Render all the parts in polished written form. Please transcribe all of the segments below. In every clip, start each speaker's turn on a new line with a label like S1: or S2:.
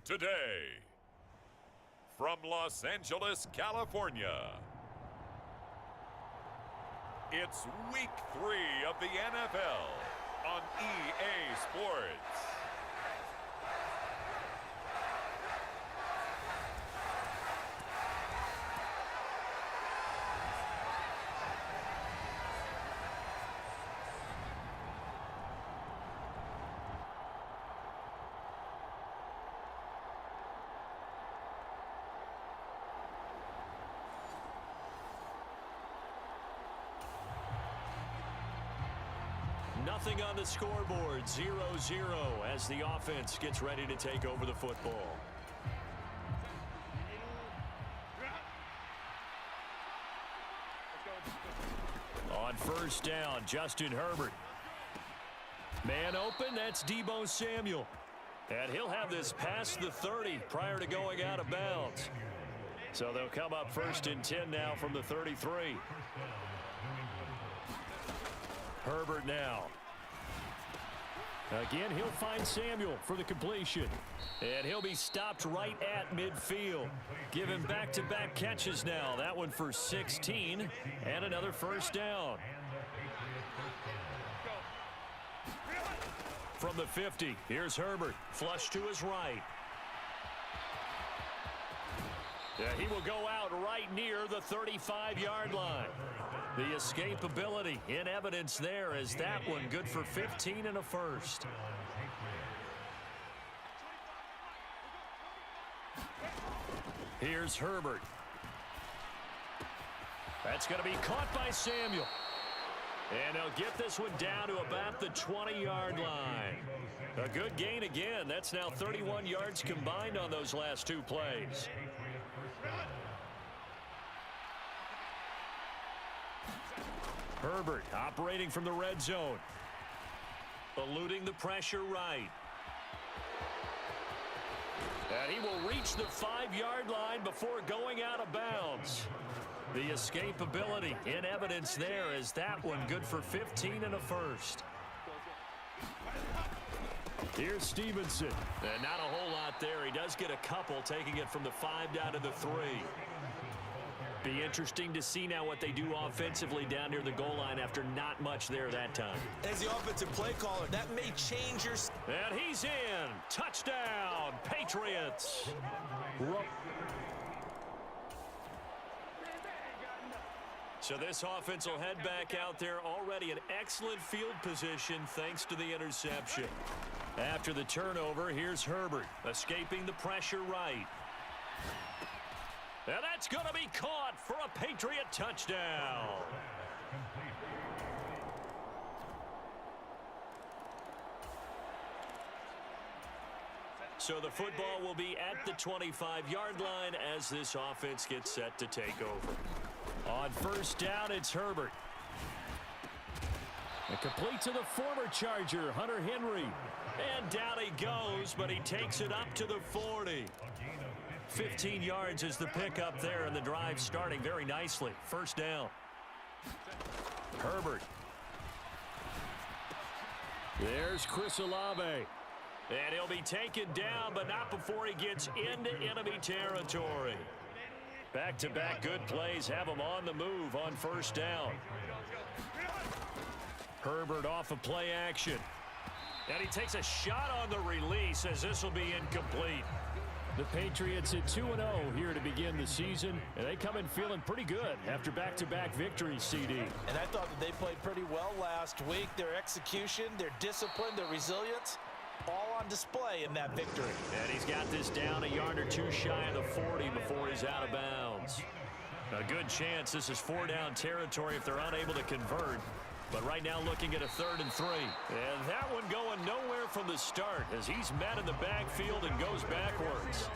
S1: Today, from Los Angeles, California, it's Week 3 of the NFL on EA Sports.
S2: Nothing on the scoreboard, 0-0 as the offense gets ready to take over the football. On first down, Justin Herbert. Man open, that's Deebo Samuel. And he'll have this past the 30 prior to going out of bounds. So they'll come up first and 10 now from the 33. Herbert now. Again, he'll find Samuel for the completion. And he'll be stopped right at midfield. Give him back-to-back catches now. That one for 16 and another first down. From the 50, here's Herbert. Flush to his right. Yeah, he will go out right near the 35-yard line. The escapability in evidence there as that one good for 15 and a first. Here's Herbert. That's going to be caught by Samuel. And they'll get this one down to about the 20-yard line. A good gain again. That's now 31 yards combined on those last two plays. Herbert operating from the red zone. Eluding the pressure right. And he will reach the 5-yard line before going out of bounds. The escapability in evidence there as that one good for 15 and a first. Here's Stevenson. And not a whole lot there. He does get a couple, taking it from the 5 down to the 3. Be interesting to see now what they do offensively down near the goal line after not much there that time.
S3: As the offensive play caller, that may change your...
S2: And he's in. Touchdown, Patriots. So this offense will head back out there, already in excellent field position thanks to the interception. After the turnover, here's Herbert, escaping the pressure right. And that's going to be caught for a Patriot touchdown. So the football will be at the 25-yard line as this offense gets set to take over. On first down, it's Herbert. And complete to the former Charger, Hunter Henry. And down he goes, but he takes it up to the 40. 15 yards is the pickup there, and the drive starting very nicely. First down. Herbert. There's Chris Olave. And he'll be taken down, but not before he gets into enemy territory. Back-to-back good plays have him on the move on first down. Herbert off of play action. And he takes a shot on the release as this will be incomplete. The Patriots at 2-0 here to begin the season, and they come in feeling pretty good after back-to-back victories, CD.
S3: And I thought that they played pretty well last week. Their execution, their discipline, their resilience, all on display in that victory.
S2: And he's got this down a yard or two shy of the 40 before he's out of bounds. A good chance this is 4-down territory if they're unable to convert. But right now looking at a 3rd and 3. And that one going nowhere from the start as he's met in the backfield and goes backwards.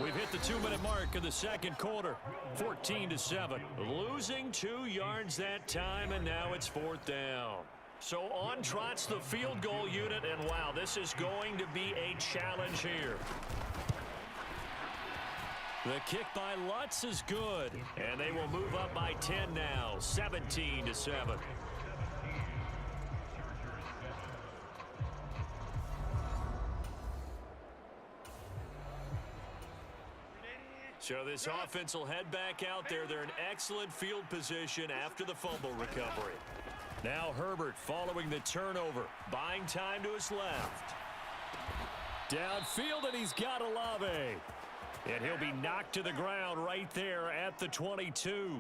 S2: We've hit the 2-minute mark of the second quarter. 14-7. Losing 2 yards that time, and now it's 4th down. So on trots the field goal unit, and wow, this is going to be a challenge here. The kick by Lutz is good, and they will move up by 10 now, 17-7. So this offense will head back out there. They're in excellent field position after the fumble recovery. Now Herbert following the turnover, buying time to his left. Downfield, and he's got Olave. And he'll be knocked to the ground right there at the 22.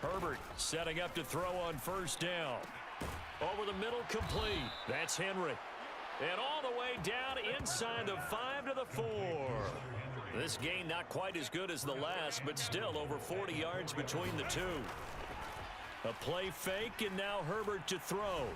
S2: Herbert setting up to throw on first down. Over the middle, complete. That's Henry. And all the way down inside the 5 to the 4. This gain not quite as good as the last, but still over 40 yards between the two. A play fake, and now Herbert to throw.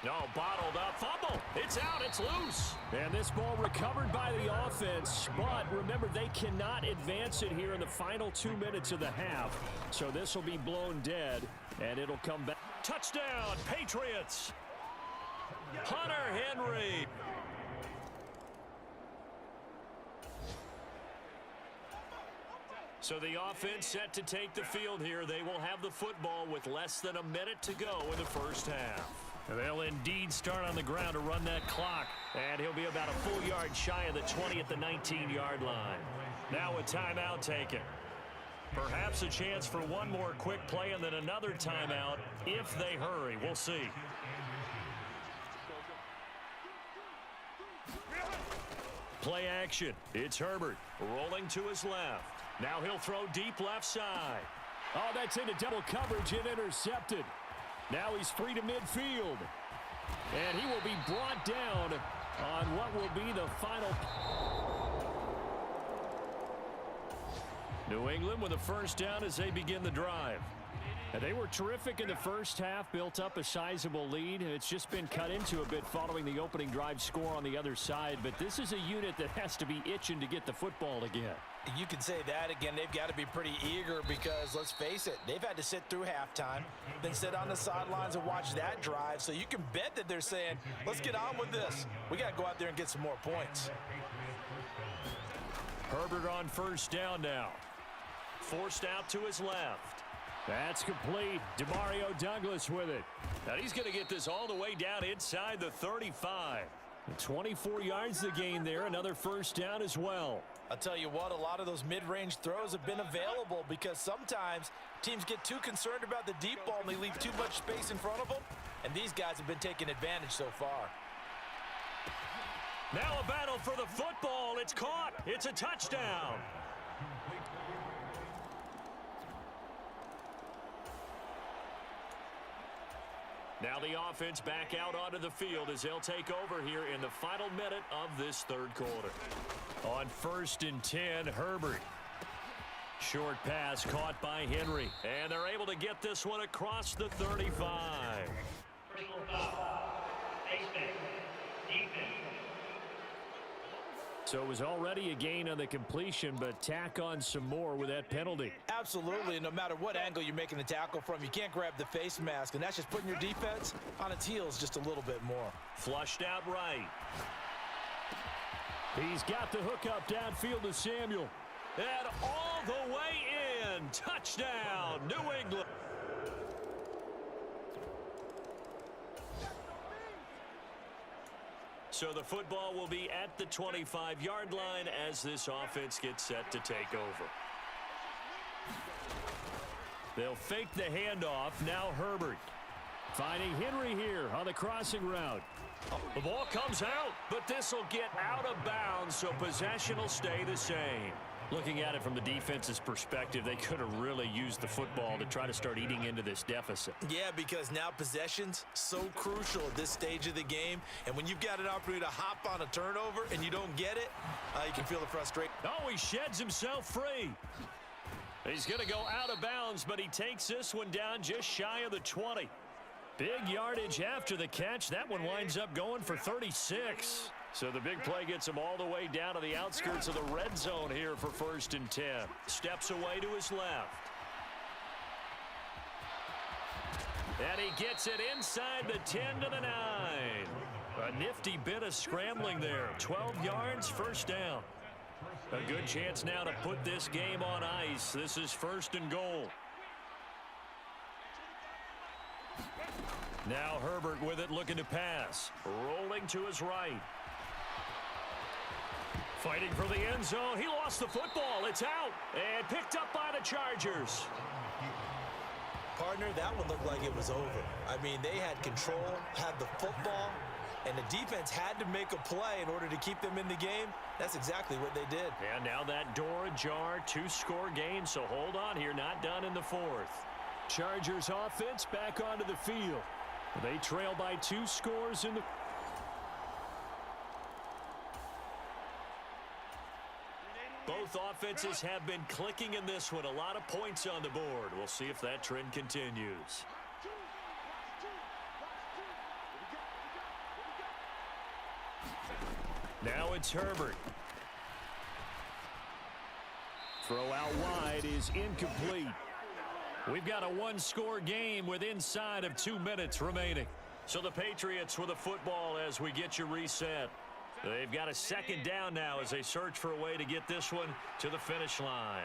S2: No, bottled up. Fumble. It's out. It's loose.
S4: And this ball recovered by the offense. But remember, they cannot advance it here in the final 2 minutes of the half. So this will be blown dead, and it'll come back.
S2: Touchdown, Patriots. Hunter Henry. So the offense set to take the field here. They will have the football with less than a minute to go in the first half. They'll indeed start on the ground to run that clock. And he'll be about a full yard shy of the 20 at the 19-yard line. Now a timeout taken. Perhaps a chance for one more quick play and then another timeout if they hurry. We'll see. Play action. It's Herbert rolling to his left. Now he'll throw deep left side.
S4: Oh, that's into double coverage and intercepted. Now he's free to midfield. And he will be brought down on what will be the final.
S2: New England with a first down as they begin the drive.
S4: And they were terrific in the first half, built up a sizable lead. It's just been cut into a bit following the opening drive score on the other side. But this is a unit that has to be itching to get the football again.
S3: You can say that again. They've got to be pretty eager because, let's face it, they've had to sit through halftime, then sit on the sidelines and watch that drive. So you can bet that they're saying, let's get on with this. We got to go out there and get some more points.
S2: Herbert on first down now. Forced out to his left.
S4: That's complete. Demario Douglas with it.
S2: Now he's going to get this all the way down inside the 35.
S4: 24 yards the gain there. Another first down as well.
S3: I'll tell you what, a lot of those mid-range throws have been available because sometimes teams get too concerned about the deep ball and they leave too much space in front of them. And these guys have been taking advantage so far.
S2: Now a battle for the football. It's caught. It's a touchdown. Now the offense back out onto the field as they'll take over here in the final minute of this third quarter. On 1st and 10, Herbert. Short pass caught by Henry. And they're able to get this one across the 35.
S4: So it was already a gain on the completion, but tack on some more with that penalty.
S3: Absolutely, and no matter what angle you're making the tackle from, you can't grab the face mask, and that's just putting your defense on its heels just a little bit more.
S2: Flushed out right.
S4: He's got the hook up downfield to Samuel.
S2: And all the way in. Touchdown, New England. So the football will be at the 25-yard line as this offense gets set to take over. They'll fake the handoff. Now Herbert.
S4: Finding Henry here on the crossing route.
S2: The ball comes out, but this will get out of bounds, so possession will stay the same. Looking at it from the defense's perspective, they could have really used the football to try to start eating into this deficit.
S3: Yeah, because now possession's so crucial at this stage of the game. And when you've got an opportunity to hop on a turnover and you don't get it, you can feel the frustration.
S2: Oh, he sheds himself free. He's going to go out of bounds, but he takes this one down just shy of the 20. Big yardage after the catch. That one winds up going for 36. So the big play gets him all the way down to the outskirts of the red zone here for 1st and 10. Steps away to his left. And he gets it inside the 10 to the 9. A nifty bit of scrambling there. 12 yards, first down. A good chance now to put this game on ice. This is 1st and goal. Now Herbert with it, looking to pass. Rolling to his right. Fighting for the end zone. He lost the football. It's out. And picked up by the Chargers.
S3: Partner, that one looked like it was over. I mean, they had control, had the football, and the defense had to make a play in order to keep them in the game. That's exactly what they did.
S2: And now that door ajar, two-score game, so hold on here, not done in the fourth.
S4: Chargers offense back onto the field. They trail by 2 scores in the...
S2: Both offenses have been clicking in this one. A lot of points on the board. We'll see if that trend continues. Now it's Herbert.
S4: Throw out wide is incomplete.
S2: We've got a one-score game with inside of 2 minutes remaining. So the Patriots with a football as we get you reset. They've got a second down now as they search for a way to get this one to the finish line.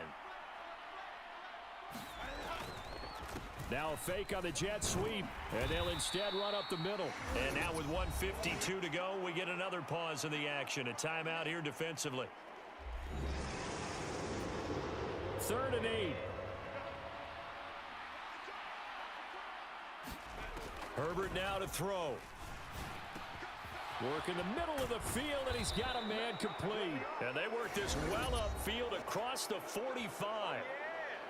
S4: Now a fake on the jet sweep, and they'll instead run up the middle.
S2: And now with 1:52 to go, we get another pause in the action. A timeout here defensively.
S4: 3rd and 8.
S2: Herbert now to throw.
S4: Work in the middle of the field, and he's got a man complete.
S2: And they work this well upfield across the 45.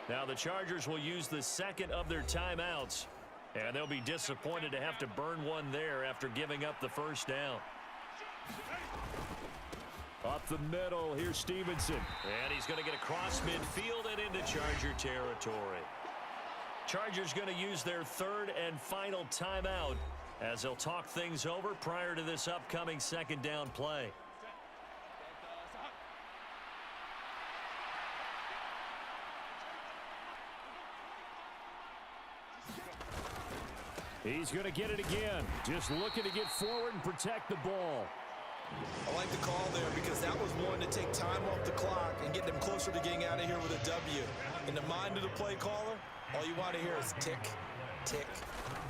S2: Now the Chargers will use the second of their timeouts, and they'll be disappointed to have to burn one there after giving up the first down.
S4: Up the middle, here's Stevenson.
S2: And he's going to get across midfield and into Charger territory. Chargers going to use their 3rd and final timeout as they'll talk things over prior to this upcoming second down play.
S4: He's going to get it again. Just looking to get forward and protect the ball.
S3: I like the call there because that was one to take time off the clock and get them closer to getting out of here with a W. In the mind of the play caller, all you want to hear is tick, tick,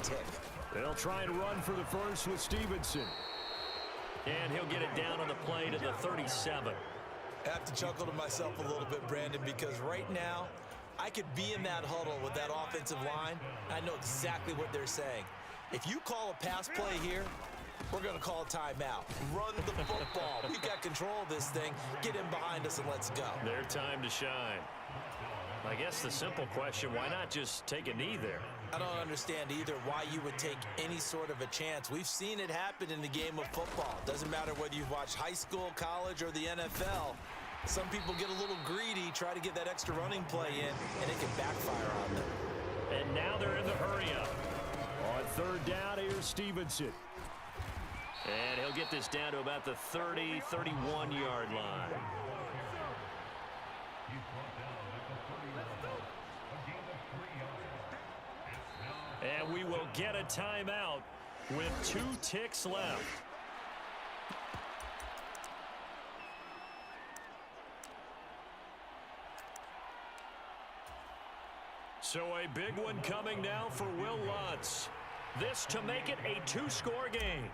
S3: tick.
S4: They'll try and run for the first with Stevenson.
S2: And he'll get it down on the play to the 37.
S3: I have to chuckle to myself a little bit, Brandon, because right now, I could be in that huddle with that offensive line. I know exactly what they're saying. If you call a pass play here, we're going to call a timeout. Run the football. We've got control of this thing. Get in behind us and let's go.
S2: Their time to shine. I guess the simple question, why not just take a knee there?
S3: I don't understand either why you would take any sort of a chance. We've seen it happen in the game of football. Doesn't matter whether you've watched high school, college, or the NFL. Some people get a little greedy, try to get that extra running play in, and it can backfire on them.
S2: And now they're in the hurry-up.
S4: On 3rd down, here's Stevenson.
S2: And he'll get this down to about the 30, 31-yard line. And we will get a timeout with 2 ticks left. So a big one coming now for Will Lutz. This to make it a 2-score game.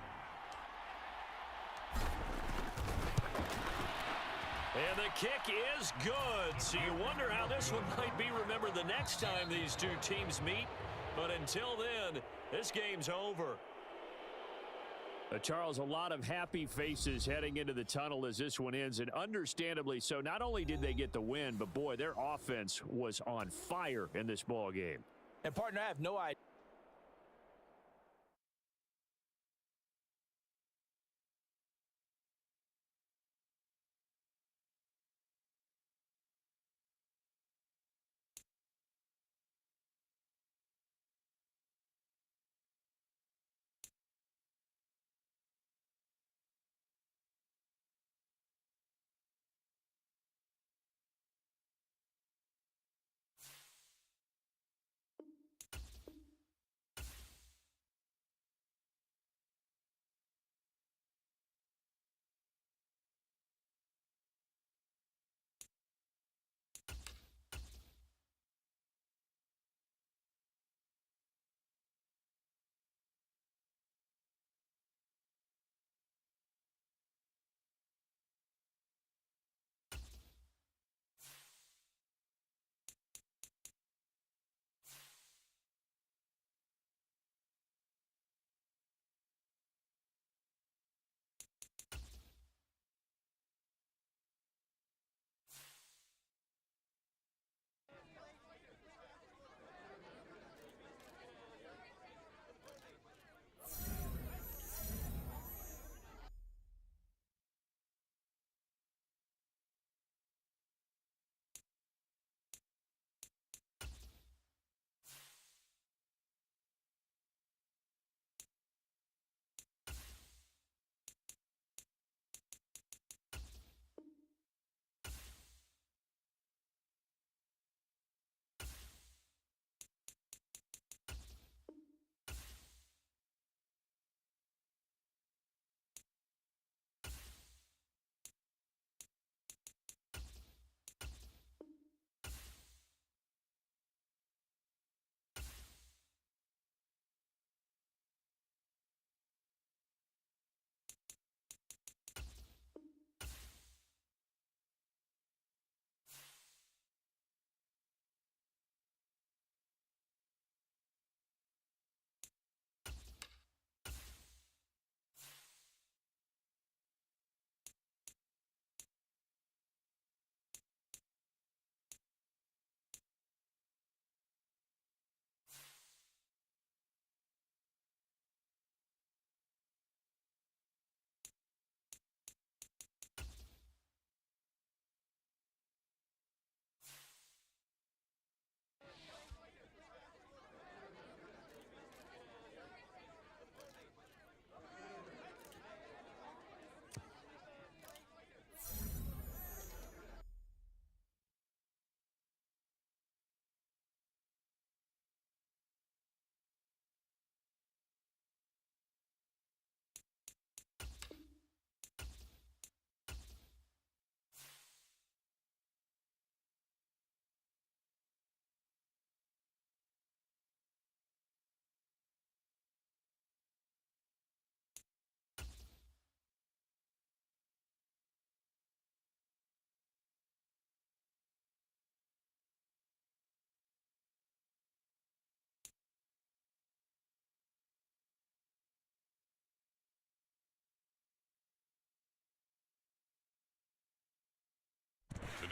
S2: And the kick is good. So you wonder how this one might be remembered the next time these two teams meet. But until then, this game's over.
S4: Charles, a lot of happy faces heading into the tunnel as this one ends, and understandably so. Not only did they get the win, but boy, their offense was on fire in this ball game.
S3: And partner, I have no idea.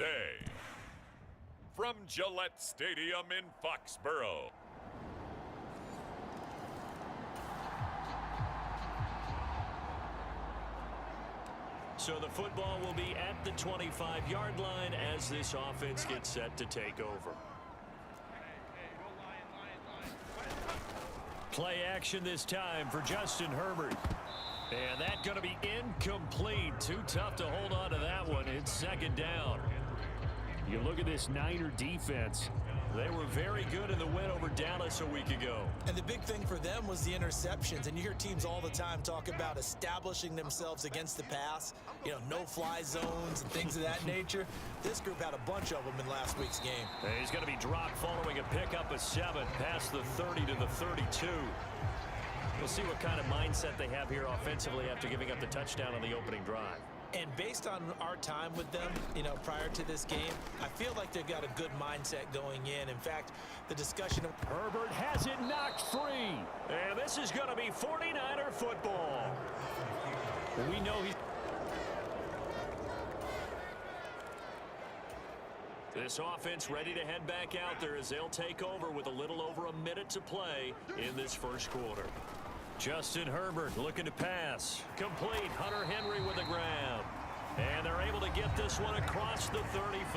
S1: today. From Gillette Stadium in Foxborough.
S2: So the football will be at the 25-yard line as this offense gets set to take over. Play action this time for Justin Herbert. And that's going to be incomplete. Too tough to hold on to that one. It's second down.
S4: You look at this Niner defense.
S2: They were very good in the win over Dallas a week ago.
S3: And the big thing for them was the interceptions. And you hear teams all the time talk about establishing themselves against the pass, you know, no-fly zones and things of that nature. This group had a bunch of them in last week's game.
S2: And he's going to be dropped following a pickup of 7 past the 30 to the 32. We'll see what kind of mindset they have here offensively after giving up the touchdown on the opening drive.
S3: And based on our time with them, you know, prior to this game, I feel like they've got a good mindset going in. In fact, the discussion of
S4: Herbert has it knocked free.
S2: And this is going to be 49er football.
S4: We know he's...
S2: This offense ready to head back out there as they'll take over with a little over a minute to play in this first quarter. Justin Herbert looking to pass. Complete. Hunter Henry with a grab. And they're able to get this one across the 35.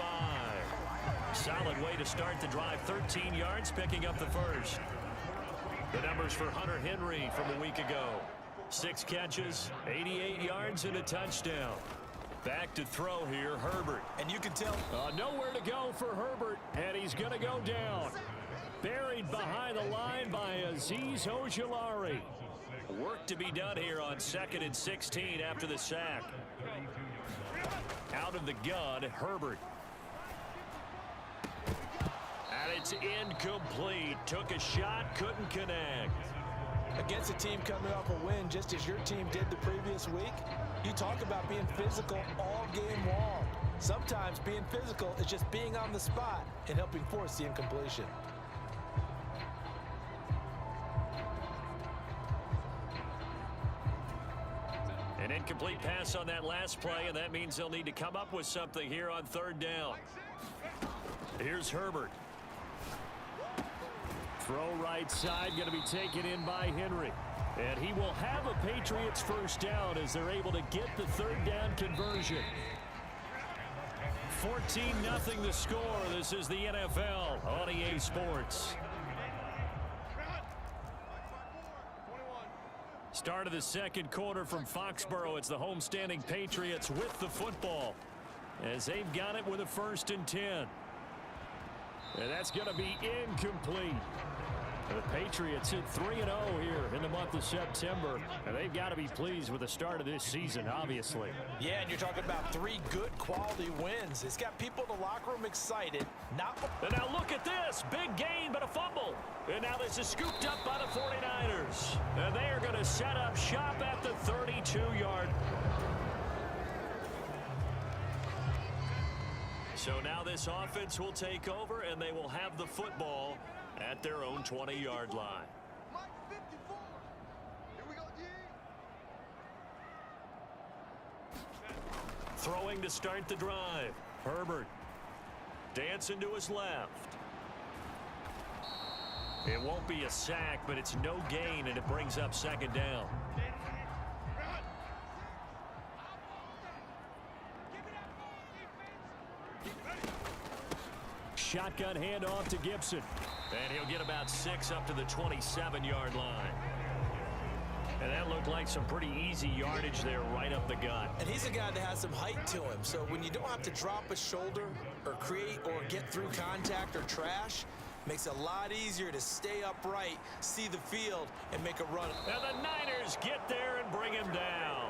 S2: Solid way to start the drive. 13 yards, picking up the first. The numbers for Hunter Henry from a week ago. 6 catches, 88 yards, and a touchdown. Back to throw here, Herbert.
S3: And you can tell
S4: nowhere to go for Herbert, and he's going to go down. Buried behind the line by Azeez Ojulari.
S2: Work to be done here on 2nd and 16 after the sack. Out of the gun, Herbert. And it's incomplete. Took a shot, couldn't connect.
S3: against a team coming off a win just as your team did the previous week, you talk about being physical all game long. Sometimes being physical is just being on the spot and helping force the incompletion.
S2: An incomplete pass on that last play, and that means they'll need to come up with something here on third down. Here's Herbert.
S4: Throw right side, going to be taken in by Henry. And he will have a Patriots first down as they're able to get the third down conversion. 14-0 the score. This is the NFL on EA Sports. Start of the second quarter from Foxborough. It's the homestanding Patriots with the football as they've got it with a 1st and 10. And that's going to be incomplete. The Patriots hit 3-0 here in the month of September, and they've got to be pleased with the start of this season, obviously.
S3: Yeah, and you're talking about 3 good quality wins. It's got people in the locker room excited.
S2: And now look at this. Big gain, but a fumble. And now this is scooped up by the 49ers. And they are going to set up shop at the 32-yard. So now this offense will take over, and they will have the football at their own 20-yard line. Throwing to start the drive. Herbert dancing to his left. It won't be a sack, but it's no gain, and it brings up 2nd down.
S4: Shotgun handoff to Gibson.
S2: And he'll get about 6 up to the 27-yard line. And that looked like some pretty easy yardage there right up the gut.
S3: And he's a guy that has some height to him. So when you don't have to drop a shoulder or create or get through contact or trash, makes it a lot easier to stay upright, see the field, and make a run.
S2: And the Niners get there and bring him down.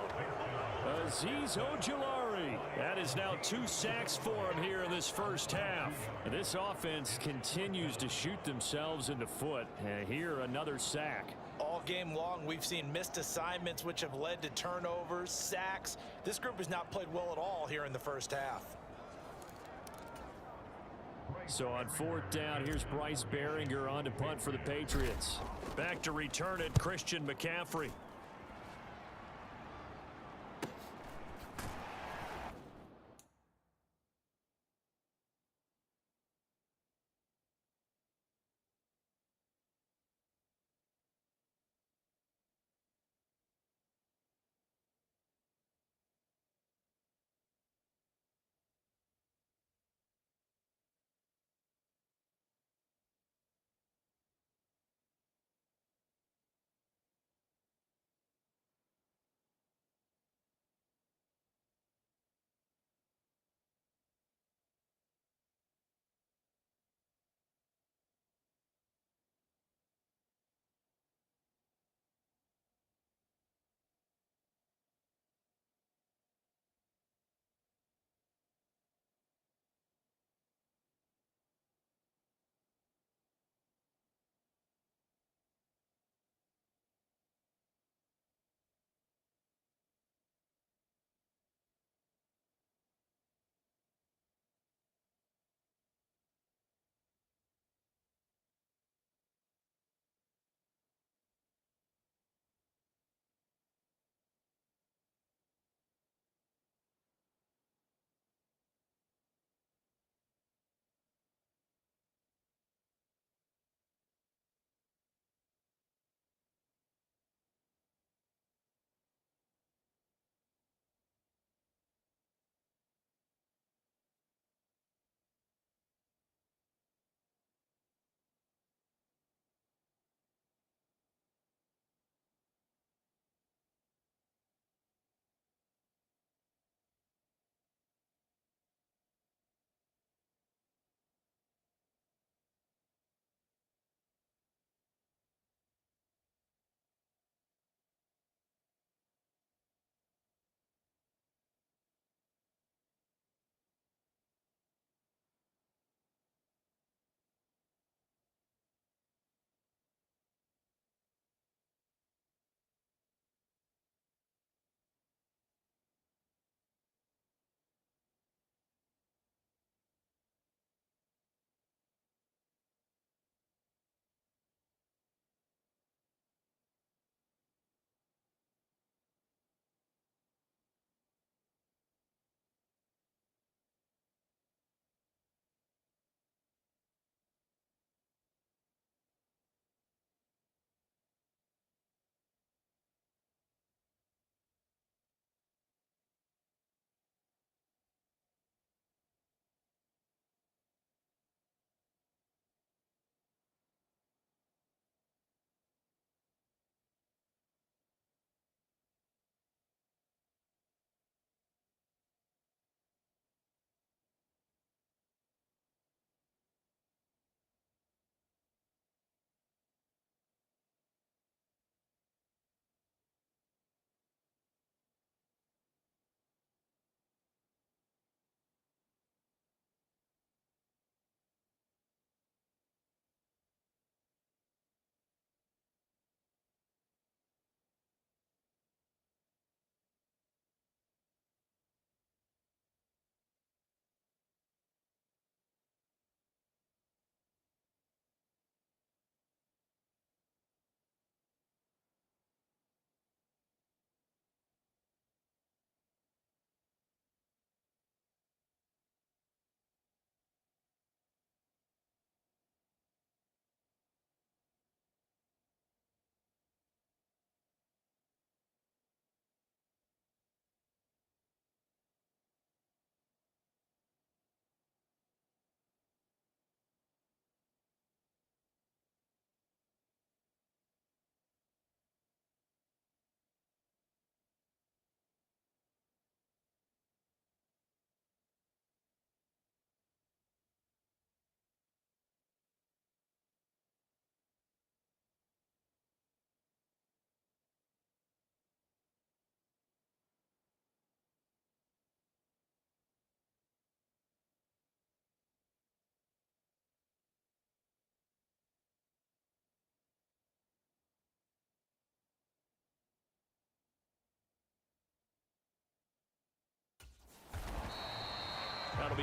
S4: Azeez Ojulari.
S2: That is now 2 sacks for him here in this first half.
S4: And this offense continues to shoot themselves in the foot. And here, another sack.
S3: All game long, we've seen missed assignments, which have led to turnovers, sacks. This group has not played well at all here in the first half.
S4: So on 4th down, here's Bryce Behringer on to punt for the Patriots.
S2: Back to return it, Christian McCaffrey.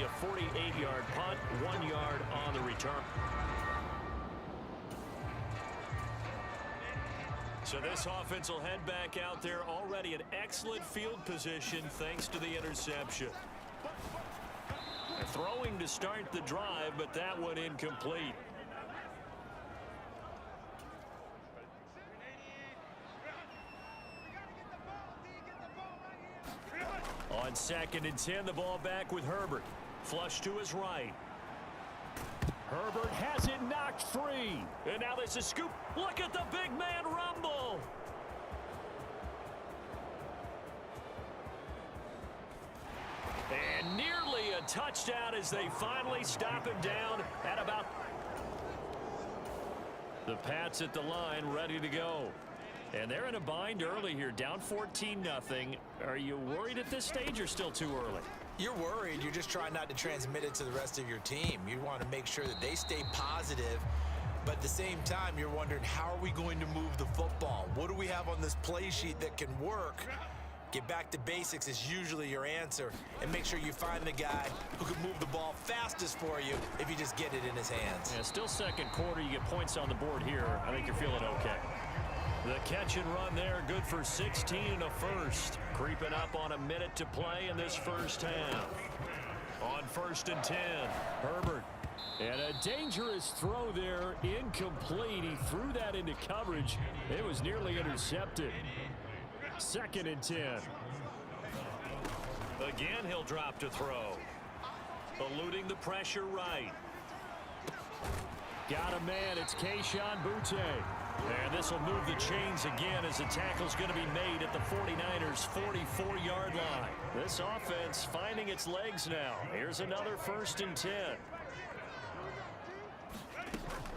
S2: be a 48-yard punt, 1 yard on the return. So this offense will head back out there, already in excellent field position thanks to the interception. They're throwing to start the drive, but that one incomplete. On 2nd and 10, the ball back with Herbert. Flush to his right.
S4: Herbert has it knocked free.
S2: And now there's a scoop. Look at the big man rumble. And nearly a touchdown as they finally stop him down at about. The Pats at the line, ready to go. And they're in a bind early here, down 14-0. Are you worried at this stage or still too early?
S3: You're worried. You're just trying not to transmit it to the rest of your team. You want to make sure that they stay positive, but at the same time, you're wondering, how are we going to move the football? What do we have on this play sheet that can work? Get back to basics is usually your answer, and make sure you find the guy who can move the ball fastest for you if you just get it in his hands.
S4: Yeah, still second quarter. You get points on the board here. I think you're feeling okay.
S2: The catch and run there, good for 16 and a first. Creeping up on a minute to play in this first half. On 1st and 10, Herbert.
S4: And a dangerous throw there, incomplete. He threw that into coverage. It was nearly intercepted. 2nd and 10.
S2: Again, he'll drop to throw. Eluding the pressure right.
S4: Got a man, it's Kayshon Boutte. And this will move the chains again as the tackle's going to be made at the 49ers' 44-yard line. This offense finding its legs now. Here's another 1st and 10.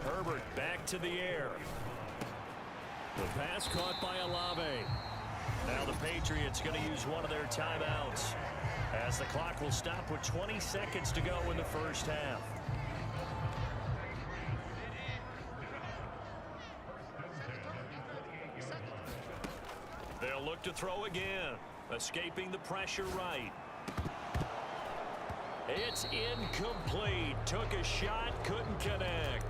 S4: Herbert back to the air. The pass caught by Olave. Now the Patriots going to use one of their timeouts as the clock will stop with 20 seconds to go in the first half. They'll look to throw again. Escaping the pressure right. It's incomplete. Took a shot, couldn't connect.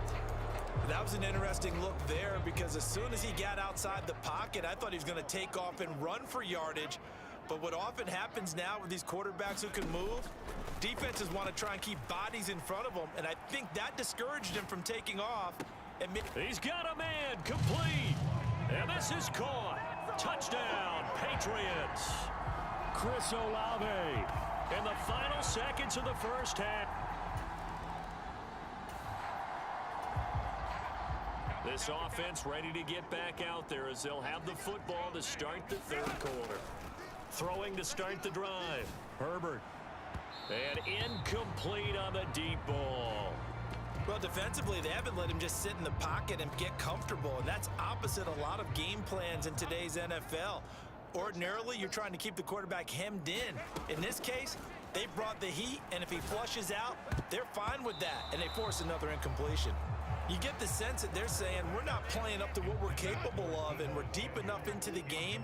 S3: That was an interesting look there because as soon as he got outside the pocket, I thought he was going to take off and run for yardage. But what often happens now with these quarterbacks who can move, defenses want to try and keep bodies in front of them, and I think that discouraged him from taking off.
S2: He's got a man, complete. And this is caught. Touchdown, Patriots.
S4: Chris Olave
S2: in the final seconds of the first half. This offense ready to get back out there as they'll have the football to start the 3rd quarter. Throwing to start the drive. Herbert. And incomplete on the deep ball.
S3: Well, defensively, they haven't let him just sit in the pocket and get comfortable, and that's opposite a lot of game plans in today's NFL. Ordinarily, you're trying to keep the quarterback hemmed in. In this case, they brought the heat, and if he flushes out, they're fine with that, and they force another incompletion. You get the sense that they're saying, we're not playing up to what we're capable of, and we're deep enough into the game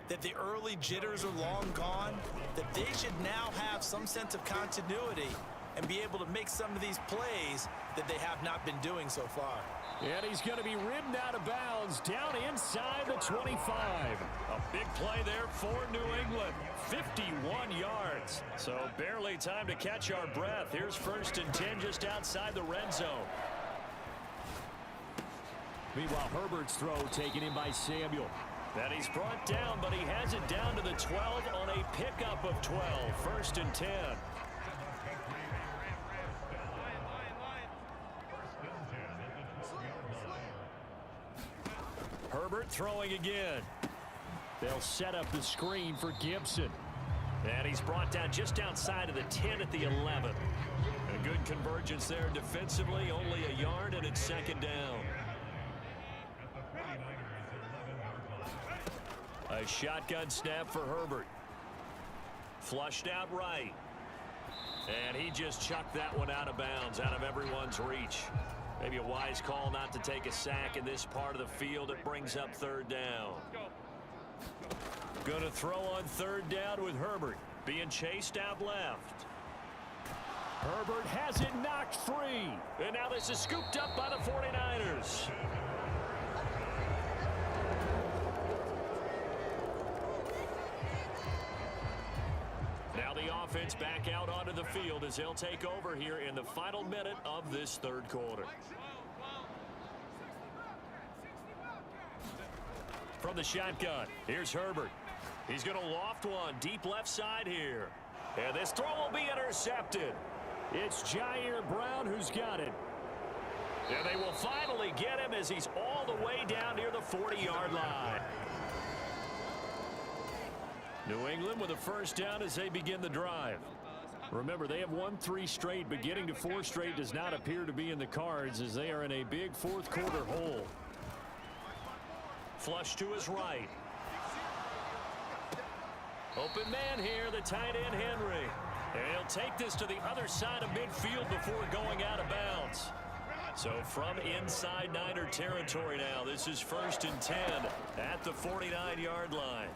S3: that the early jitters are long gone, that they should now have some sense of continuity and be able to make some of these plays that they have not been doing so far.
S4: And he's going to be ridden out of bounds down inside the 25.
S2: A big play there for New England. 51 yards. So barely time to catch our breath. Here's 1st and 10 just outside the red zone.
S4: Meanwhile, Herbert's throw taken in by Samuel.
S2: That he's brought down, but he has it down to the 12 on a pickup of 12. 1st and 10. Herbert throwing again.
S4: They'll set up the screen for Gibson.
S2: And he's brought down just outside of the 10 at the 11. A good convergence there defensively, only a yard, and it's 2nd down. A shotgun snap for Herbert. Flushed out right. And he just chucked that one out of bounds, out of everyone's reach. Maybe a wise call not to take a sack in this part of the field. It brings up 3rd down. Going to throw on 3rd down with Herbert. Being chased out left.
S4: Herbert has it knocked free.
S2: And now this is scooped up by the 49ers. Now the offense back out onto the field as they'll take over here in the final minute of this third quarter. From the shotgun, here's Herbert. He's going to loft one deep left side here. And this throw will be intercepted.
S4: It's Jair Brown who's got it.
S2: And they will finally get him as he's all the way down near the 40-yard line. New England with a first down as they begin the drive.
S4: Remember, they have won 3 straight, but getting to 4 straight does not appear to be in the cards as they are in a big fourth quarter hole.
S2: Flush to his right. Open man here, the tight end Henry. And he'll take this to the other side of midfield before going out of bounds. So from inside Niner territory now, this is 1st and 10 at the 49-yard line.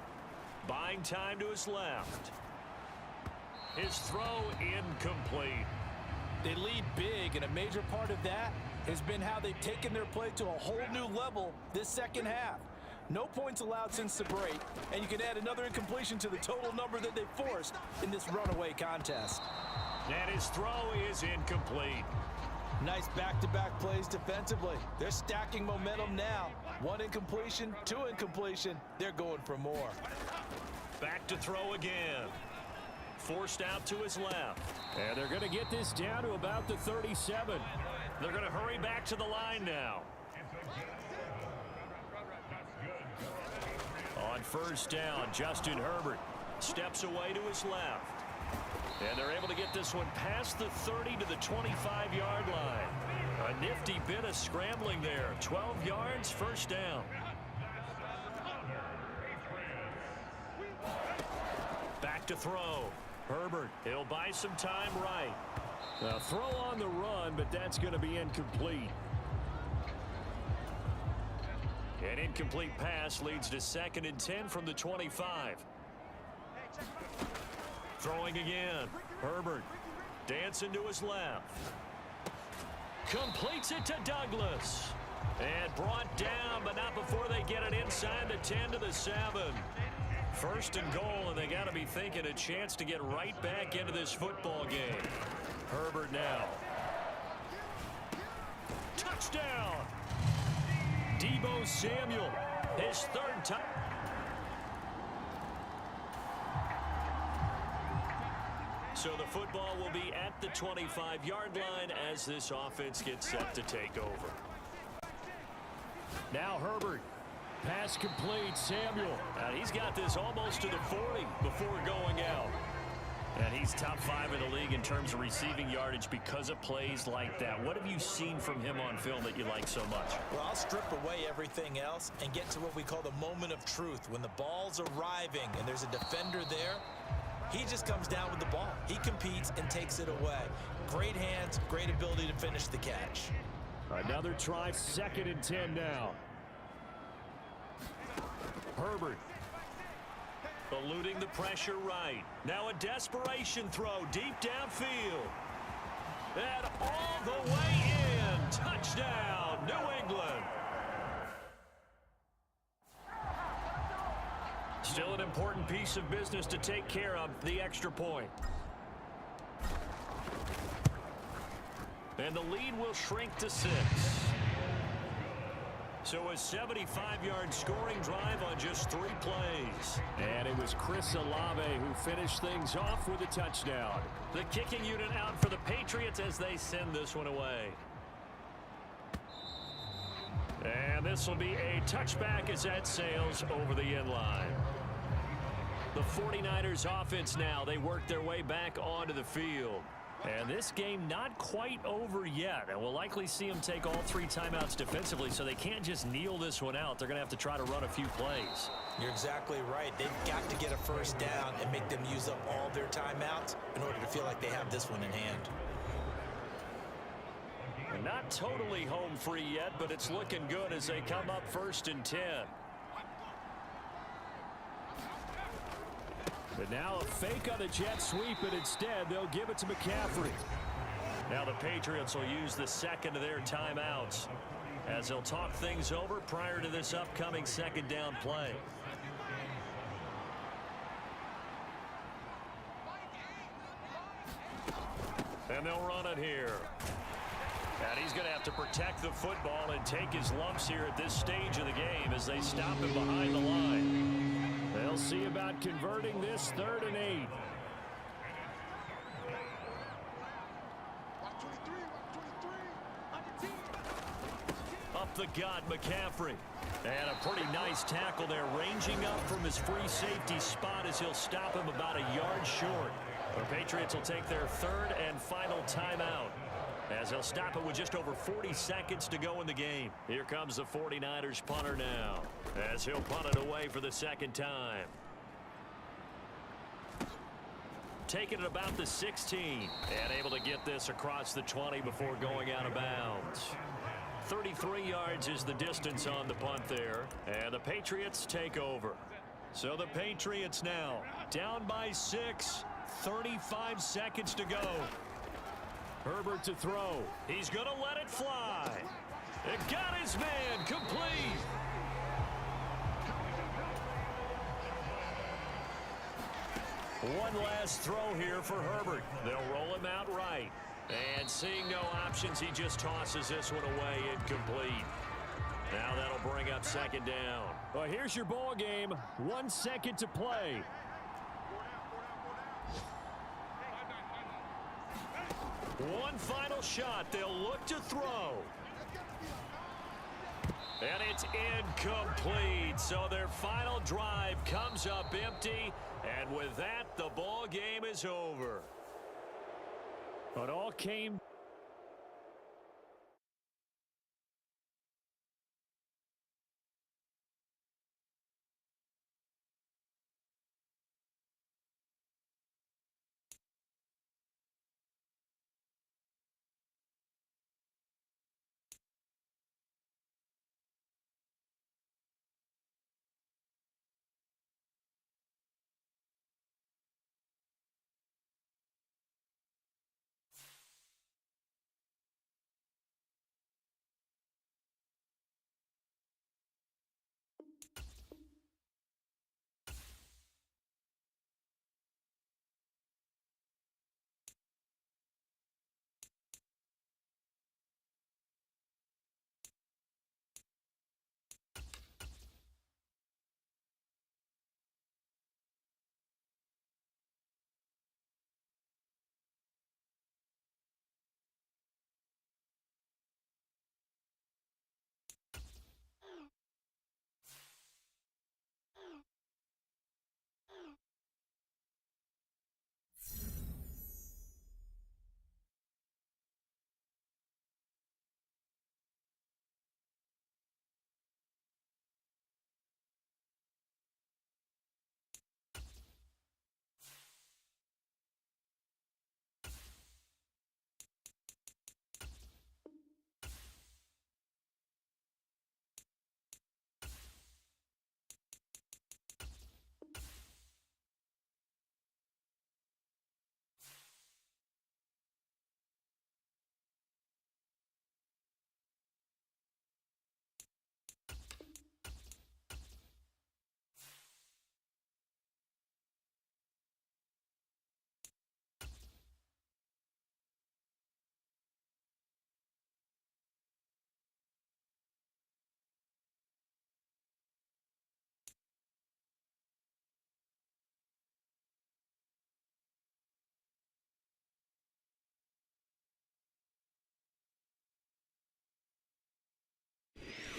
S2: Buying time to his left. His throw incomplete.
S3: They lead big, and a major part of that has been how they've taken their play to a whole new level this second half. No points allowed since the break, and you can add another incompletion to the total number that they forced in this runaway contest.
S2: And his throw is incomplete.
S3: Nice back-to-back plays defensively. They're stacking momentum now. 1 incompletion, 2 incompletion. They're going for more.
S2: Back to throw again. Forced out to his left.
S4: And they're going to get this down to about the 37.
S2: They're going to hurry back to the line now. On first down, Justin Herbert steps away to his left. And they're able to get this one past the 30 to the 25-yard line. A nifty bit of scrambling there. 12 yards, first down. Back to throw. Herbert, he'll buy some time right.
S4: A throw on the run, but that's going to be incomplete.
S2: An incomplete pass leads to 2nd and 10 from the 25. Throwing again. Herbert dancing to his left. Completes it to Douglas. And brought down, but not before they get it inside the 10 to the 7. 1st and goal, and they got to be thinking a chance to get right back into this football game. Herbert now. Touchdown! Deebo Samuel, his 3rd time. So the football will be at the 25-yard line as this offense gets set to take over.
S4: Now Herbert. Pass complete, Samuel.
S2: And he's got this almost to the 40 before going out. And he's top 5 in the league in terms of receiving yardage because of plays like that. What have you seen from him on film that you like so much?
S3: Well, I'll strip away everything else and get to what we call the moment of truth. When the ball's arriving and there's a defender there, he just comes down with the ball. He competes and takes it away. Great hands, great ability to finish the catch.
S4: Another try, 2nd and 10 now. Herbert.
S2: Eluding the pressure right. Now a desperation throw deep downfield. And all the way in. Touchdown, New England. Still an important piece of business to take care of, the extra point. And the lead will shrink to 6. So a 75-yard scoring drive on just 3 plays.
S4: And it was Chris Olave who finished things off with a touchdown.
S2: The kicking unit out for the Patriots as they send this one away. And this will be a touchback as that sails over the end line. The 49ers offense now, they work their way back onto the field. And this game not quite over yet. And we'll likely see them take all 3 timeouts defensively, so they can't just kneel this one out. They're going to have to try to run a few plays.
S3: You're exactly right. They've got to get a first down and make them use up all their timeouts in order to feel like they have this one in hand.
S2: Not totally home free yet, but it's looking good as they come up 1st and 10.
S4: But now a fake on the jet sweep, and instead they'll give it to McCaffrey.
S2: Now the Patriots will use the second of their timeouts as they'll talk things over prior to this upcoming second down play. And they'll run it here. And he's going to have to protect the football and take his lumps here at this stage of the game as they stop him behind the line.
S4: They'll see about converting this 3rd and 8.
S2: Up the gut, McCaffrey. And a pretty nice tackle there, ranging up from his free safety spot as he'll stop him about a yard short. The Patriots will take their 3rd and final timeout as they'll stop it with just over 40 seconds to go in the game. Here comes the 49ers punter now as he'll punt it away for the second time. Taking it about the 16 and able to get this across the 20 before going out of bounds. 33 yards is the distance on the punt there, and the Patriots take over. So the Patriots now down by 6, 35 seconds to go.
S4: Herbert to throw.
S2: He's going to let it fly. It got his man complete. One last throw here for Herbert. They'll roll him out right. And seeing no options, he just tosses this one away incomplete. Now that'll bring up second down.
S4: Well, here's your ball game. 1 second to play.
S2: One final shot. They'll look to throw. And it's incomplete. So their final drive comes up empty. And with that, the ball game is over.
S4: It all came.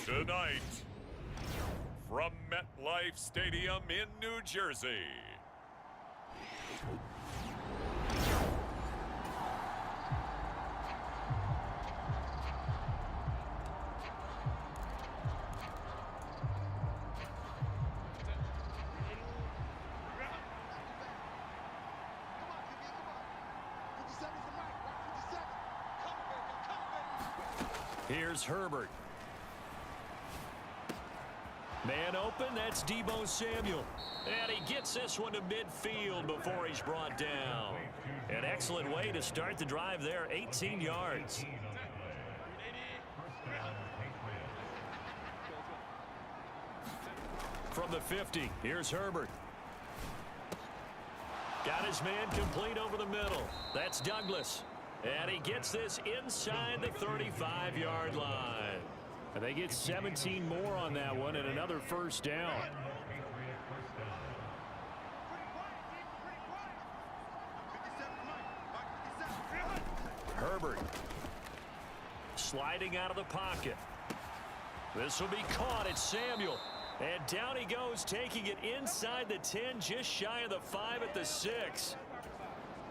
S1: Tonight, from MetLife Stadium in New Jersey,
S2: Here's Herbert. Man open, that's Deebo Samuel. And he gets this one to midfield before he's brought down. An excellent way to start the drive there, 18 yards. From the 50, here's Herbert. Got his man complete over the middle. That's Douglas. And he gets this inside the 35-yard line.
S4: And they get 17 more on that one and another first down.
S2: Herbert sliding out of the pocket. This will be caught. It's Samuel. And down he goes, taking it inside the 10, just shy of the 5 at the 6.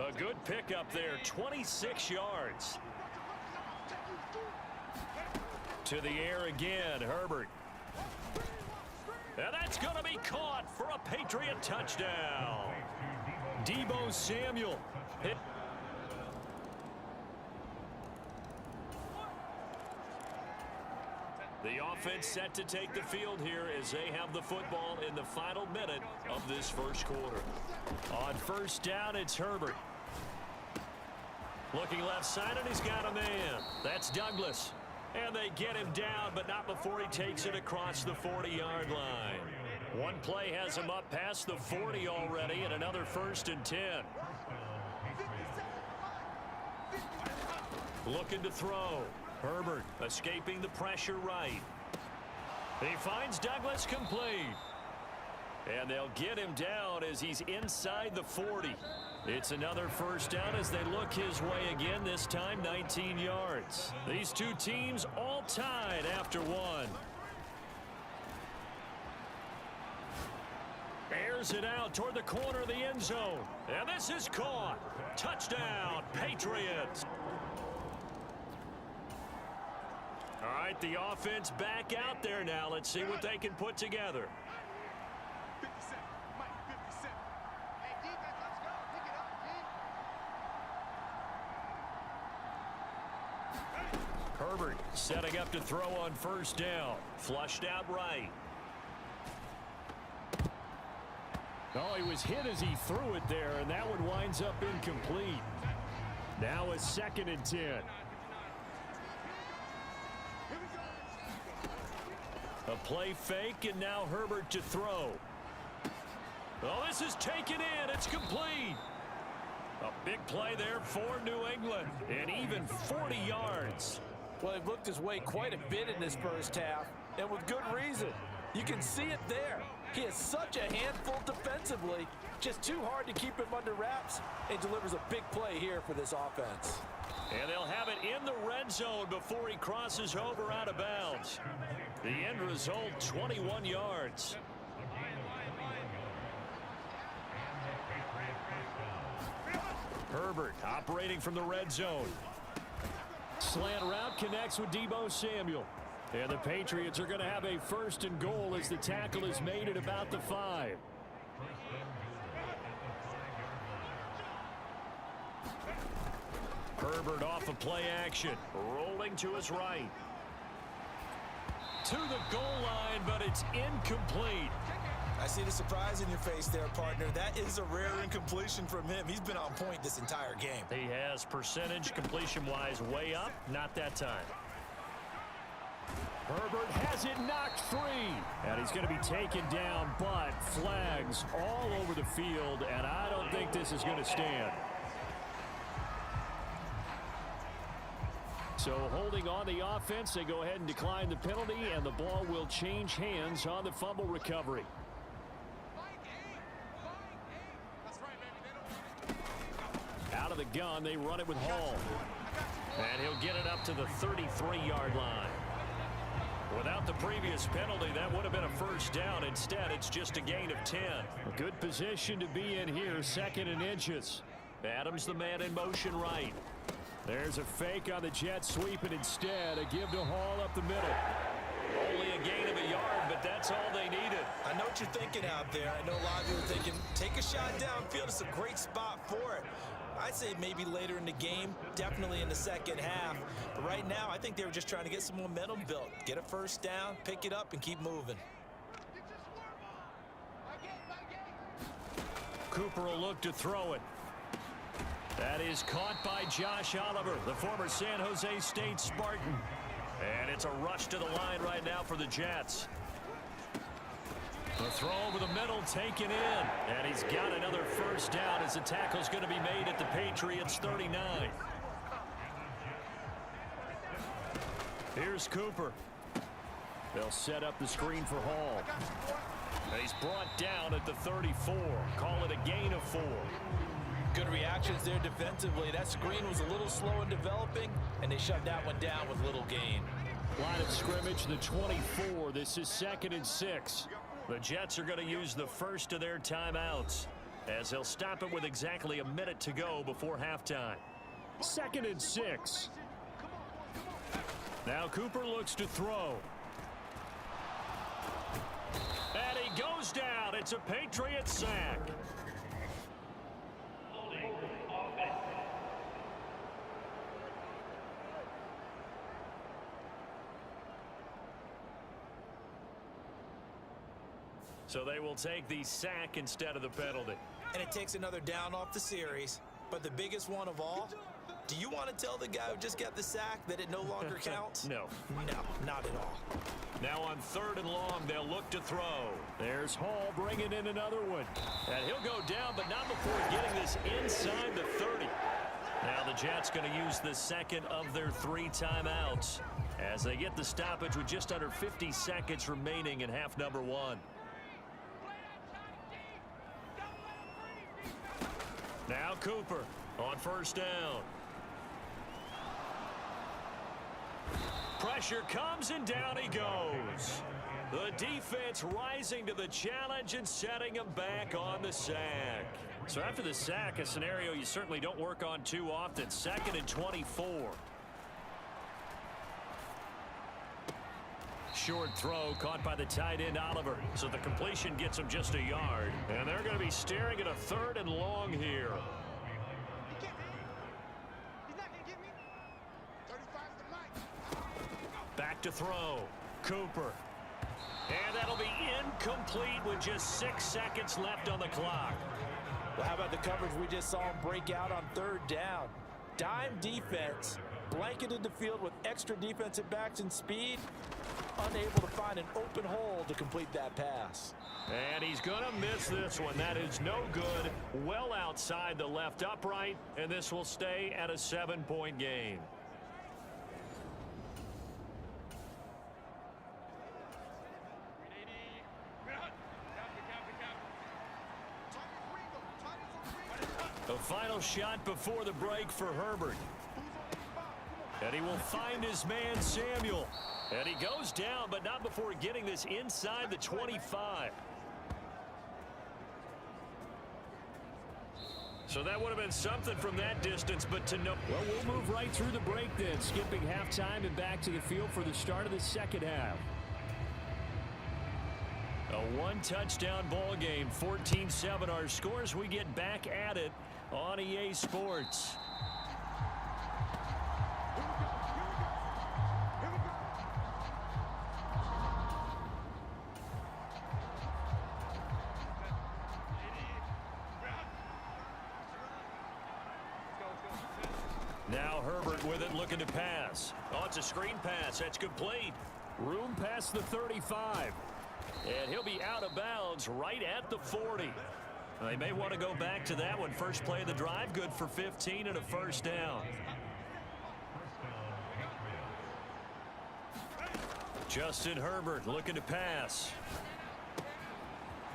S2: A good pickup there, 26 yards. To the air again, Herbert. And that's going to be caught for a Patriot touchdown. Deebo Samuel hit. The offense set to take the field here as they have the football in the final minute of this first quarter. On first down, it's Herbert. Looking left side, and he's got a man. That's Douglas. And they get him down, but not before he takes it across the 40-yard line. One play has him up past the 40 already, and another 1st and 10. Looking to throw. Herbert escaping the pressure right. He finds Douglas complete. And they'll get him down as he's inside the 40. It's another first down as they look his way again, this time 19 yards. These two teams all tied after one. Airs it out toward the corner of the end zone. And this is caught. Touchdown, Patriots. All right, the offense back out there now. Let's see what they can put together. Herbert setting up to throw on first down. Flushed out right.
S4: Oh, he was hit as he threw it there, and that one winds up incomplete. Now a 2nd and 10.
S2: A play fake, and now Herbert to throw. Oh, this is taken in. It's complete. A big play there for New England, and even 40 yards.
S3: Well, he looked his way quite a bit in this first half, and with good reason. You can see it there. He is such a handful defensively, just too hard to keep him under wraps, and delivers a big play here for this offense.
S2: And they'll have it in the red zone before he crosses over out of bounds. The end result, 21 yards. Herbert operating from the red zone.
S4: Slant route connects with Deebo Samuel. And the Patriots are going to have a 1st and goal as the tackle is made at about the 5.
S2: Herbert off of play action. Rolling to his right. To the goal line, but it's incomplete.
S3: I see the surprise in your face there, partner. That is a rare incompletion from him. He's been on point this entire game.
S2: He has percentage completion-wise way up. Not that time.
S4: Herbert has it knocked free. And he's going to be taken down, but flags all over the field, and I don't think this is going to stand. So holding on the offense, they go ahead and decline the penalty, and the ball will change hands on the fumble recovery. Out of the gun, they run it with Hall.
S2: And he'll get it up to the 33-yard line. Without the previous penalty, that would have been a first down. Instead, it's just a gain of 10.
S4: A good position to be in here, 2nd and inches.
S2: Adams the man in motion right.
S4: There's a fake on the jet sweep, and instead a give to Hall up the middle.
S2: Only a gain of a yard, but that's all they needed.
S3: I know what you're thinking out there. I know a lot of you are thinking, take a shot downfield. It's a great spot for it. I'd say maybe later in the game, definitely in the second half. But right now, I think they were just trying to get some momentum built. Get a first down, pick it up, and keep moving.
S2: Cooper will look to throw it. That is caught by Josh Oliver, the former San Jose State Spartan. And it's a rush to the line right now for the Jets. The throw over the middle taken in. And he's got another first down as the tackle's going to be made at the Patriots 39. Here's Cooper. They'll set up the screen for Hall. He's brought down at the 34. Call it a gain of 4.
S3: Good reactions there defensively. That screen was a little slow in developing, and they shut that one down with little gain.
S4: Line of scrimmage, the 24. This is 2nd and 6.
S2: The Jets are going to use the first of their timeouts as they'll stop it with exactly a minute to go before halftime.
S4: 2nd and 6.
S2: Now Cooper looks to throw. And he goes down. It's a Patriot sack. So they will take the sack instead of the penalty.
S3: And it takes another down off the series. But the biggest one of all, do you want to tell the guy who just got the sack that it no longer counts?
S2: No.
S3: No, not at all.
S2: Now on 3rd and long, they'll look to throw.
S4: There's Hall bringing in another one.
S2: And he'll go down, but not before getting this inside the 30. Now the Jets going to use the second of their 3 timeouts as they get the stoppage with just under 50 seconds remaining in half number 1. Now Cooper on 1st down. Pressure comes and down he goes. The defense rising to the challenge and setting him back on the sack. So after the sack, a scenario you certainly don't work on too often. 2nd and 24. Short throw caught by the tight end Oliver. So the completion gets him just a yard. And they're going to be staring at a 3rd and long here. Back to throw. Cooper. And that'll be incomplete with just 6 seconds left on the clock.
S3: Well, how about the coverage we just saw him break out on 3rd down? Dime defense, blanketed the field with extra defensive backs and speed, unable to find an open hole to complete that pass.
S2: And he's going to miss this one. That is no good. Well outside the left upright, and this will stay at a 7-point game. The final shot before the break for Herbert. And he will find his man Samuel. And he goes down, but not before getting this inside the 25. So that would have been something from that distance, but to no.
S4: Well, we'll move right through the break then, skipping halftime and back to the field for the start of the 2nd half.
S2: A 1-touchdown ball game, 14-7 our scores. We get back at it on EA Sports. Now Herbert with it, looking to pass. Oh, it's a screen pass. That's complete.
S4: Room past the 35.
S2: And he'll be out of bounds right at the 40. They may want to go back to that one. First play of the drive, good for 15 and a first down. Justin Herbert looking to pass.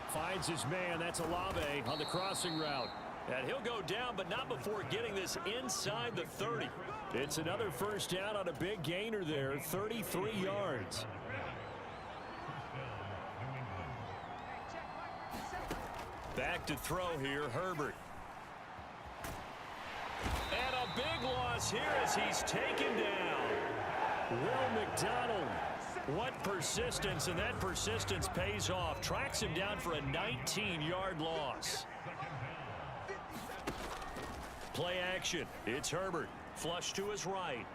S4: Finds his man. That's Olave on the crossing route.
S2: And he'll go down, but not before getting this inside the 30.
S4: It's another first down on a big gainer there, 33 yards.
S2: Back to throw here, Herbert. And a big loss here as he's taken down.
S4: Will McDonald.
S2: What persistence, and that persistence pays off. Tracks him down for a 19-yard loss. Play action. It's Herbert. Flush to his right.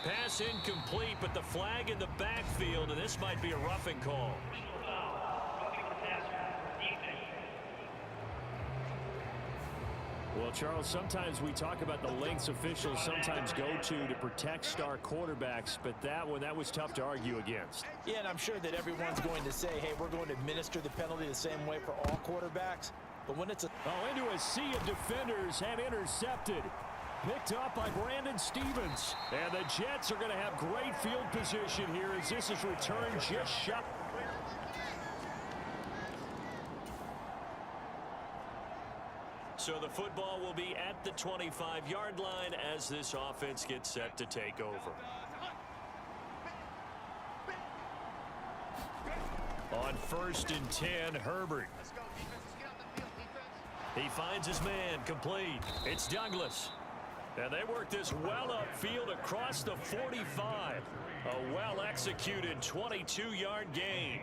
S2: Pass incomplete, but the flag in the backfield, and this might be a roughing call.
S4: Well, Charles, sometimes we talk about the lengths officials sometimes go to protect star quarterbacks, but that was tough to argue against.
S3: Yeah, and I'm sure that everyone's going to say, hey, we're going to administer the penalty the same way for all quarterbacks. But when it's
S4: into a sea of defenders and intercepted. Picked up by Brandon Stevens. And the Jets are going to have great field position here as this is returned just shot. So the football will be at the 25-yard line as this offense gets set to take over. On 1st and 10, Herbert. He finds his man, complete. It's Douglas. And they work this well upfield across the 45. A well-executed 22-yard gain.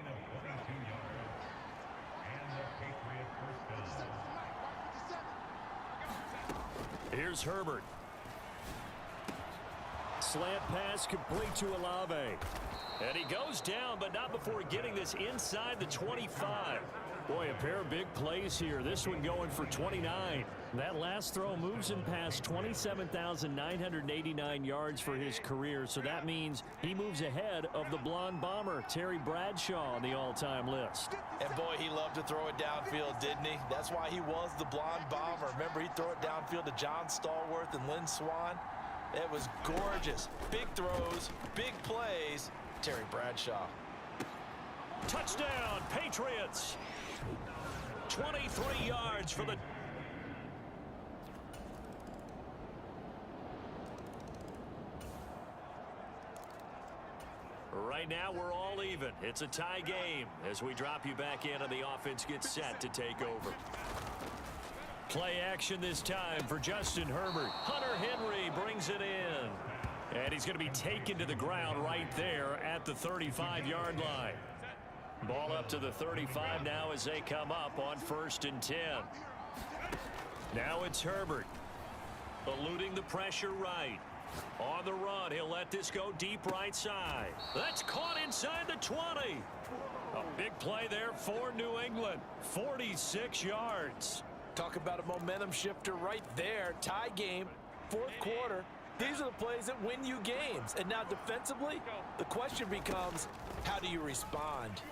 S4: Here's Herbert. Slant pass complete to Olave. And he goes down, but not before getting this inside the 25. Boy, a pair of big plays here. This one going for 29. That last throw moves him past 27,989 yards for his career. So that means he moves ahead of the blonde bomber, Terry Bradshaw, on the all-time list.
S3: And boy, he loved to throw it downfield, didn't he? That's why he was the blonde bomber. Remember, he'd throw it downfield to John Stallworth and Lynn Swann. It was gorgeous. Big throws, big plays. Terry Bradshaw.
S4: Touchdown, Patriots. 23 yards for the... Right now, we're all even. It's a tie game as we drop you back in and the offense gets set to take over. Play action this time for Justin Herbert. Hunter Henry brings it in. And he's going to be taken to the ground right there at the 35-yard line. Ball up to the 35 now as they come up on 1st and 10. Now it's Herbert. Eluding the pressure right. On the run, he'll let this go deep right side. That's caught inside the 20. A big play there for New England. 46 yards.
S3: Talk about a momentum shifter right there. Tie game, 4th quarter. These are the plays that win you games. And now defensively, the question becomes, how do you respond?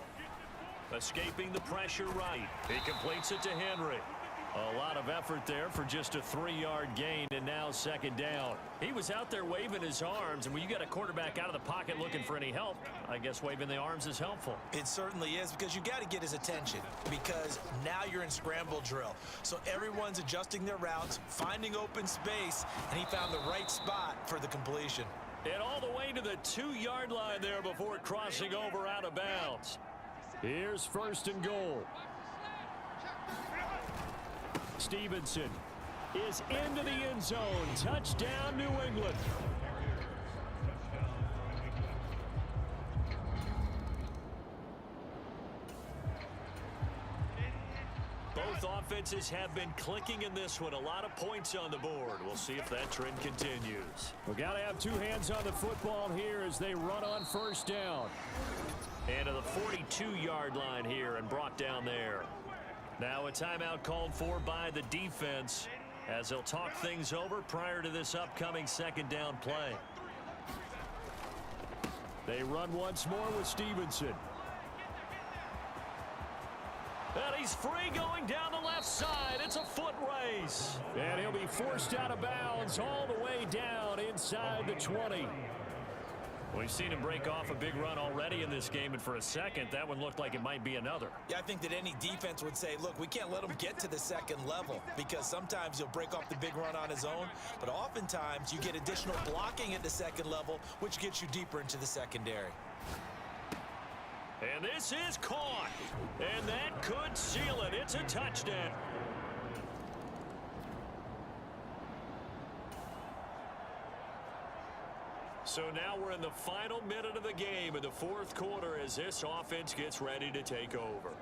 S4: Escaping the pressure right. He completes it to Henry. A lot of effort there for just a 3-yard gain, and now 2nd down. He was out there waving his arms, and when you got a quarterback out of the pocket looking for any help, I guess waving the arms is helpful.
S3: It certainly is, because you got to get his attention, because now you're in scramble drill. So everyone's adjusting their routes, finding open space, and he found the right spot for the completion.
S4: And all the way to the 2-yard line there before crossing over out of bounds. Here's 1st and goal. Stevenson is into the end zone. Touchdown, New England. Both offenses have been clicking in this one. A lot of points on the board. We'll see if that trend continues. We've got to have 2 hands on the football here as they run on 1st down. And to the 42-yard line here and brought down there. Now a timeout called for by the defense as they'll talk things over prior to this upcoming 2nd down play. They run once more with Stevenson. And he's free going down the left side. It's a foot race. And he'll be forced out of bounds all the way down inside the 20. We've seen him break off a big run already in this game, and for a second, that one looked like it might be another.
S3: Yeah, I think that any defense would say, look, we can't let him get to the 2nd level, because sometimes he'll break off the big run on his own, but oftentimes you get additional blocking at the 2nd level, which gets you deeper into the secondary.
S4: And this is caught, and that could seal it. It's a touchdown. So now we're in the final minute of the game in the 4th quarter as this offense gets ready to take over.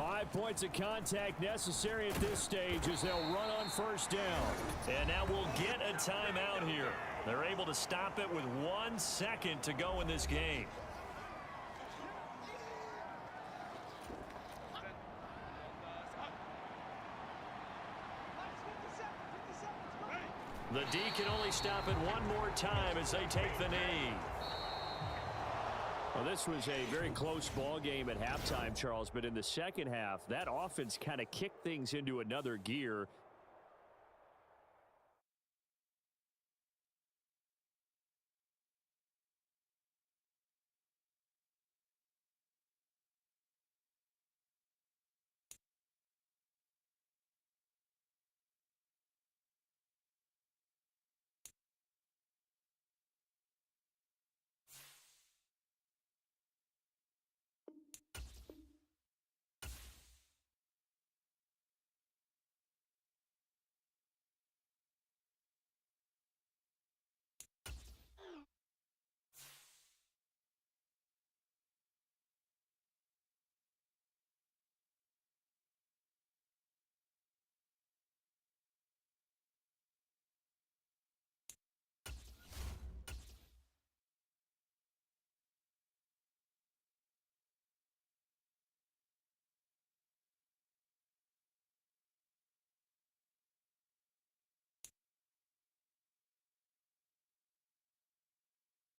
S4: 5 points of contact necessary at this stage as they'll run on first down.
S2: And now we'll get a timeout here. They're able to stop it with 1 second to go in this game. The D can only stop it one more time as they take the knee.
S4: Well, this was a very close ball game at halftime, Charles, but in the second half, that offense kind of kicked things into another gear.